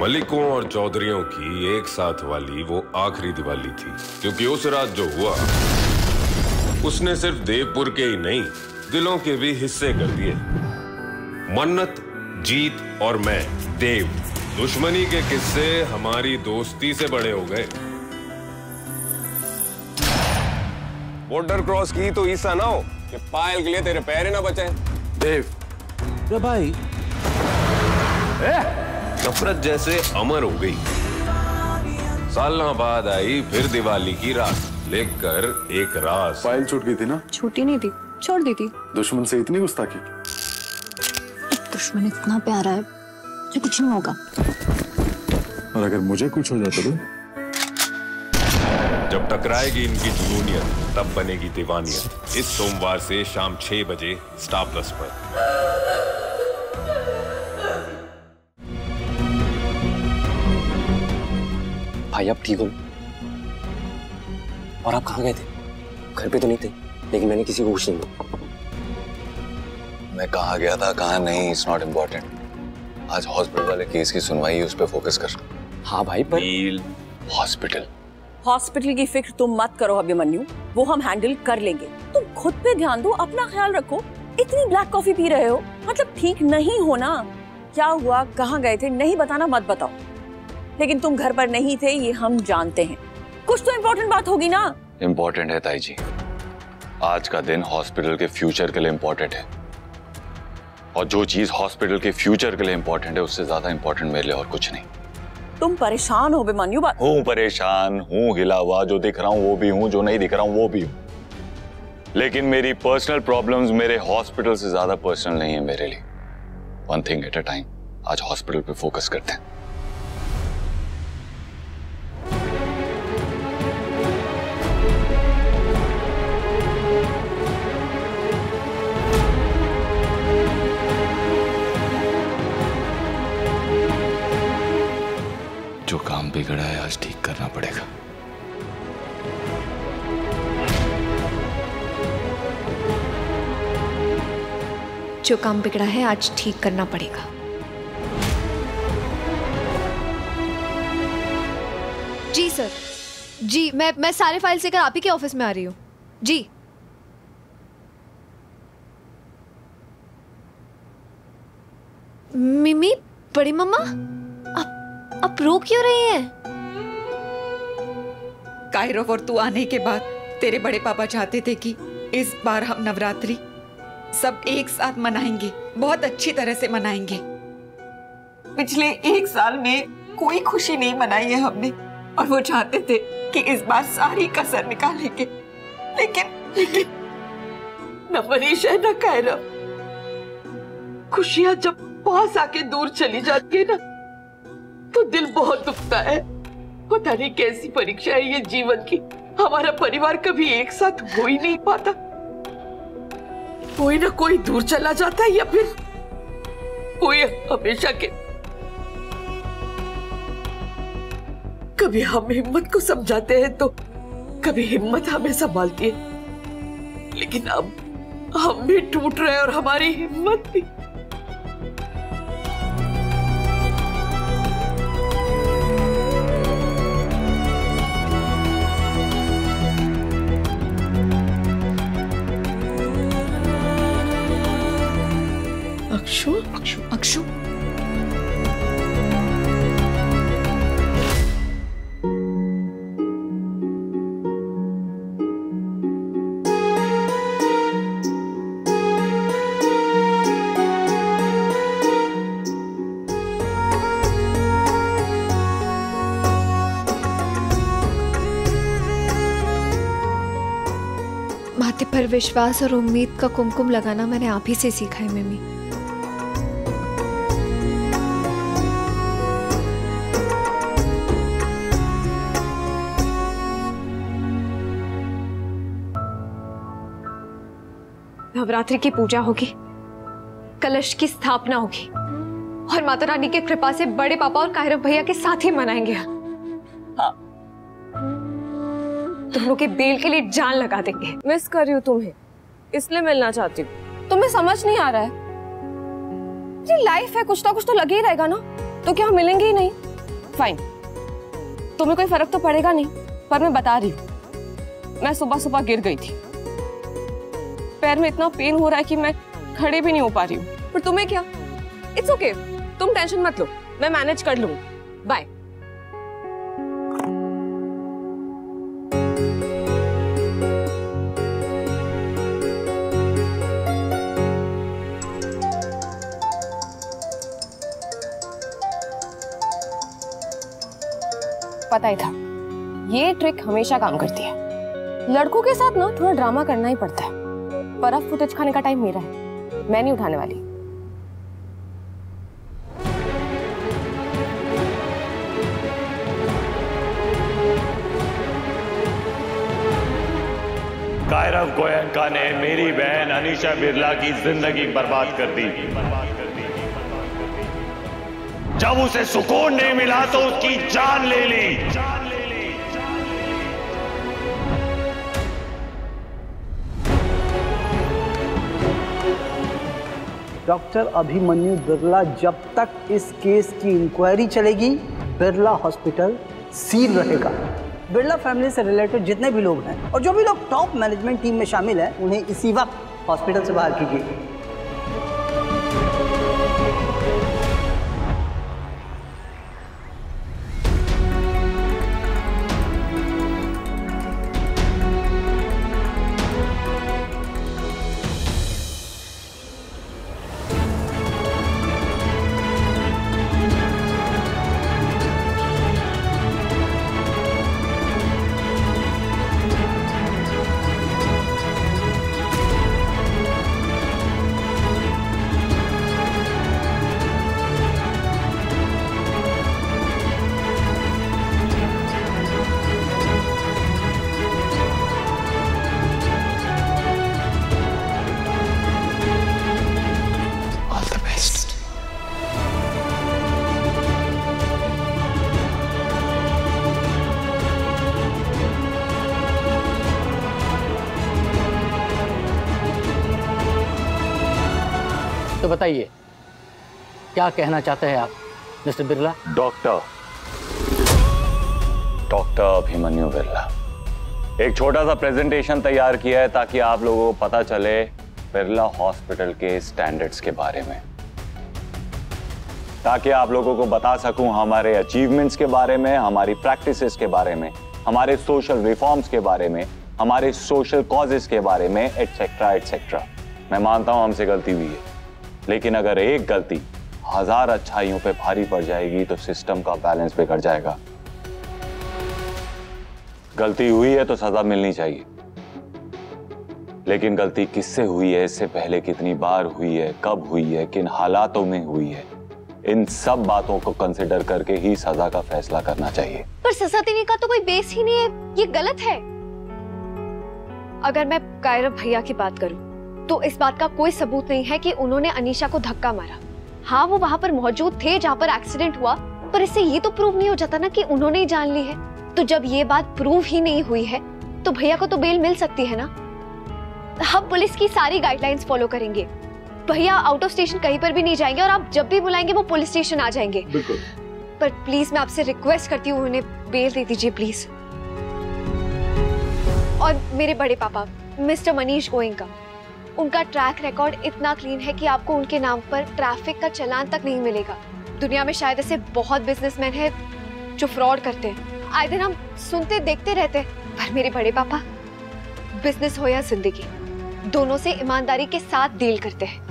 मलिकों और चौधरियों की एक साथ वाली वो आखिरी दिवाली थी, क्योंकि उस रात जो हुआ उसने सिर्फ देवपुर के ही नहीं, दिलों के भी हिस्से कर दिए। मन्नत, जीत और मैं, देव, दुश्मनी के किस्से हमारी दोस्ती से बड़े हो गए। बॉर्डर क्रॉस की तो ईसा ना हो कि पायल के लिए तेरे पैर ही ना बचे। देव भाई नफरत जैसे अमर हो गई। सालों बाद आई फिर दिवाली की रात, लेकर एक राज। पायल छूट गई थी ना? छूटी नहीं थी, छोड़ दी थी। दुश्मन से इतनी गुस्ताखी? दुश्मन इतना प्यारा है जो कुछ नहीं होगा। और अगर मुझे कुछ हो जाता तो? जब टकराएगी इनकी जुनूनियत तब बनेगी दीवानियत। इस सोमवार से शाम 6 बजे स्टार प्लस पर। भाई आप ठीक हो? और आप कहाँ गए थे? घर पे तो नहीं थे, लेकिन मैंने किसी को कुछ नहीं बोला। मैं कहाँ गया था कहाँ नहीं, इट्स नॉट इम्पोर्टेंट। आज हॉस्पिटल वाले केस की सुनवाई, उस पर फोकस कर। हाँ भाई, पर हॉस्पिटल की फिक्र तुम मत करो अभिमन्यु, वो हम हैंडल कर लेंगे। तुम खुद पे ध्यान दो, अपना ख्याल रखो। इतनी ब्लैक कॉफी पी रहे हो, मतलब ठीक नहीं हो ना। क्या हुआ, कहाँ गए थे, नहीं बताना मत बताओ। लेकिन तुम घर पर नहीं थे ये हम जानते हैं। कुछ तो इम्पोर्टेंट बात होगी ना। इम्पोर्टेंट है ताई जी, आज का दिन हॉस्पिटल के फ्यूचर के लिए इम्पोर्टेंट है। और जो चीज हॉस्पिटल के फ्यूचर के लिए इम्पोर्टेंट है उससे ज्यादा इम्पोर्टेंट मेरे लिए और कुछ नहीं। तुम परेशान हो अभिमन्यु? हूँ परेशान, हूँ हिला हुआ, जो दिख रहा हूँ वो भी हूँ, जो नहीं दिख रहा हूँ वो भी हूँ। लेकिन मेरी पर्सनल प्रॉब्लम्स मेरे हॉस्पिटल से ज्यादा पर्सनल नहीं है मेरे लिए। One thing at a time. आज हॉस्पिटल पे फोकस करते हैं। जो काम बिगड़ा है आज ठीक करना पड़ेगा। जो काम बिगड़ा है आज ठीक करना पड़ेगा। जी सर, जी मैं सारे फाइल्स लेकर आप ही के ऑफिस में आ रही हूँ। जी मिमी, बड़ी मम्मा, आप रो क्यों रही हैं? कायरव और तू आने के बाद तेरे बड़े पापा चाहते थे कि इस बार हम नवरात्रि सब एक साथ मनाएंगे, बहुत अच्छी तरह से मनाएंगे। पिछले 1 साल में कोई खुशी नहीं मनाई है हमने, और वो चाहते थे कि इस बार सारी कसर निकालेंगे। लेकिन न मनीष है न कायरव। खुशियां जब पास आके दूर चली जाती है ना तो दिल बहुत दुखता है। पता नहीं कैसी परीक्षा है ये जीवन की। हमारा परिवार कभी एक साथ हो ही नहीं पाता। कोई ना कोई दूर चला जाता है या फिर कोई हमेशा के। कभी हम हिम्मत को समझाते हैं तो कभी हिम्मत हमें संभालती है। लेकिन अब हम भी टूट रहे हैं और हमारी हिम्मत भी। अक्षु, अक्षु, अक्षु। माथे पर विश्वास और उम्मीद का कुमकुम लगाना मैंने आप ही से सीखा है मम्मी। नवरात्रि की पूजा होगी, कलश की स्थापना होगी और माता रानी की कृपा से बड़े पापा और कायरव भैया के साथ ही मनाएंगे। हाँ। तुम लोग के बेल के लिए जान लगा देंगे। मिस कर रही हूँ तुम्हें, इसलिए मिलना चाहती हूँ। तुम्हें समझ नहीं आ रहा है? अपनी लाइफ है, कुछ ना कुछ तो लगे ही रहेगा ना। तो क्या हम मिलेंगे ही नहीं? फाइन, तुम्हें कोई फर्क तो पड़ेगा नहीं, पर मैं बता रही हूँ, मैं सुबह सुबह गिर गई थी। पैर में इतना पेन हो रहा है कि मैं खड़े भी नहीं हो पा रही हूँ। पर तुम्हें क्या? इट्स ओके, तुम टेंशन मत लो, मैं मैनेज कर लूंगी। बाय। पता ही था, ये ट्रिक हमेशा काम करती है। लड़कों के साथ ना थोड़ा ड्रामा करना ही पड़ता है। पर अब फुटेज खाने का टाइम मेरा है, मैं नहीं उठाने वाली। कायरव गोयनका ने मेरी बहन अनीशा बिरला की जिंदगी बर्बाद कर दी। जब उसे सुकून नहीं मिला तो उसकी जान ले ली। डॉक्टर अभिमन्यु बिरला, जब तक इस केस की इंक्वायरी चलेगी बिरला हॉस्पिटल सील रहेगा। बिरला फैमिली से रिलेटेड जितने भी लोग हैं और जो भी लोग टॉप मैनेजमेंट टीम में शामिल हैं, उन्हें इसी वक्त हॉस्पिटल से बाहर कीजिए। तो बताइए क्या कहना चाहते हैं आप मिस्टर बिरला? डॉक्टर अभिमन्यु बिरला, एक छोटा सा प्रेजेंटेशन तैयार किया है ताकि आप लोगों को पता चले बिरला हॉस्पिटल के स्टैंडर्ड्स के बारे में, ताकि आप लोगों को बता सकूं हमारे अचीवमेंट्स के बारे में, हमारी प्रैक्टिसेस के बारे में, हमारे सोशल रिफॉर्म्स के बारे में, हमारे सोशल कॉजेस के बारे में, एटसेट्रा एटसेट्रा। मैं मानता हूं हमसे गलती हुई है, लेकिन अगर एक गलती 1000 अच्छाइयों पे भारी पड़ जाएगी तो सिस्टम का बैलेंस बिगड़ जाएगा। गलती हुई है तो सजा मिलनी चाहिए, लेकिन गलती किससे हुई है, इससे पहले कितनी बार हुई है, कब हुई है, किन हालातों में हुई है, इन सब बातों को कंसिडर करके ही सजा का फैसला करना चाहिए। पर सजा देने का तो कोई बेस ही नहीं है, ये गलत है। अगर मैं कायरव भैया की बात करूं तो इस बात का कोई सबूत नहीं है कि उन्होंने अनीशा को धक्का मारा। हाँ, वो वहां पर मौजूद थे जहां पर एक्सीडेंट हुआ, पर इससे ये तो प्रूव नहीं हो जाता ना कि उन्होंने ही जान ली है। तो जब ये बात प्रूव ही नहीं हुई है तो भैया को तो बेल मिल सकती है ना। हम पुलिस की सारी गाइडलाइंस फॉलो करेंगे। भैया आउट ऑफ स्टेशन कहीं पर भी नहीं जाएंगे और आप जब भी बुलाएंगे वो पुलिस स्टेशन आ जाएंगे। बिल्कुल। पर प्लीज मैं आपसे रिक्वेस्ट करती हूँ, उन्हें बेल दे दीजिए प्लीज। और मेरे बड़े पापा मिस्टर मनीष गोयनका, उनका ट्रैक रिकॉर्ड इतना क्लीन है कि आपको उनके नाम पर ट्रैफिक का चालान तक नहीं मिलेगा। दुनिया में शायद ऐसे बहुत बिजनेसमैन हैं जो फ्रॉड करते हैं, आए दिन हम सुनते देखते रहते हैं। पर मेरे बड़े पापा बिजनेस हो या जिंदगी, दोनों से ईमानदारी के साथ डील करते हैं।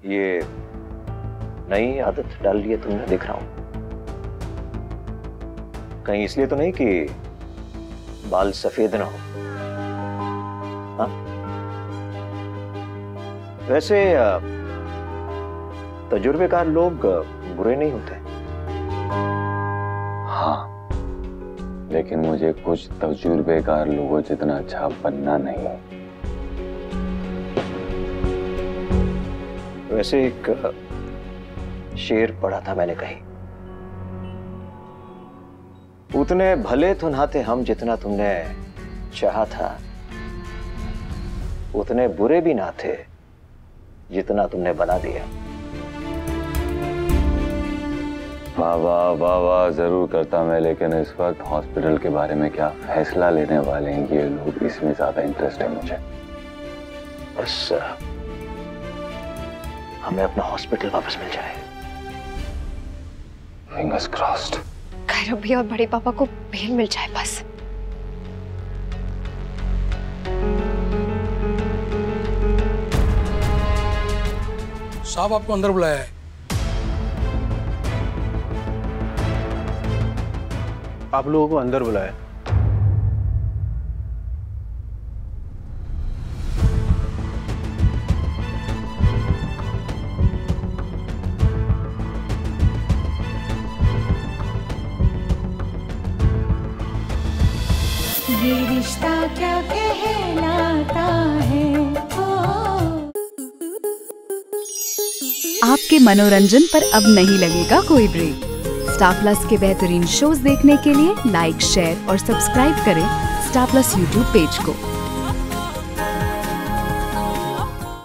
ये नई आदत डाल ली है तुमने, दिख रहा हूं। कहीं इसलिए तो नहीं कि बाल सफेद ना हो? हाँ? वैसे तजुर्बेकार लोग बुरे नहीं होते। हाँ, लेकिन मुझे कुछ तजुर्बेकार लोगों जितना अच्छा बनना नहीं है। वैसे एक शेर पढ़ा था मैंने कहीं, उतने भले तो ना थे हम जितना तुमने चाहा था, उतने बुरे भी ना थे जितना तुमने बना दिया। वाह वाह वाह वाह जरूर करता मैं, लेकिन इस वक्त हॉस्पिटल के बारे में क्या फैसला लेने वाले हैं ये लोग, इसमें ज्यादा इंटरेस्ट है मुझे। बस हमें अपना हॉस्पिटल वापस मिल जाए। Fingers crossed. खैर भी और बड़े पापा को बेल मिल जाए बस। साहब आपको अंदर बुलाया है। आप लोगों को अंदर बुलाया। ये रिश्ता क्या कहलाता है। आपके मनोरंजन पर अब नहीं लगेगा कोई ब्रेक। स्टार प्लस के बेहतरीन शोज देखने के लिए लाइक, शेयर और सब्सक्राइब करें स्टार प्लस यूट्यूब पेज को।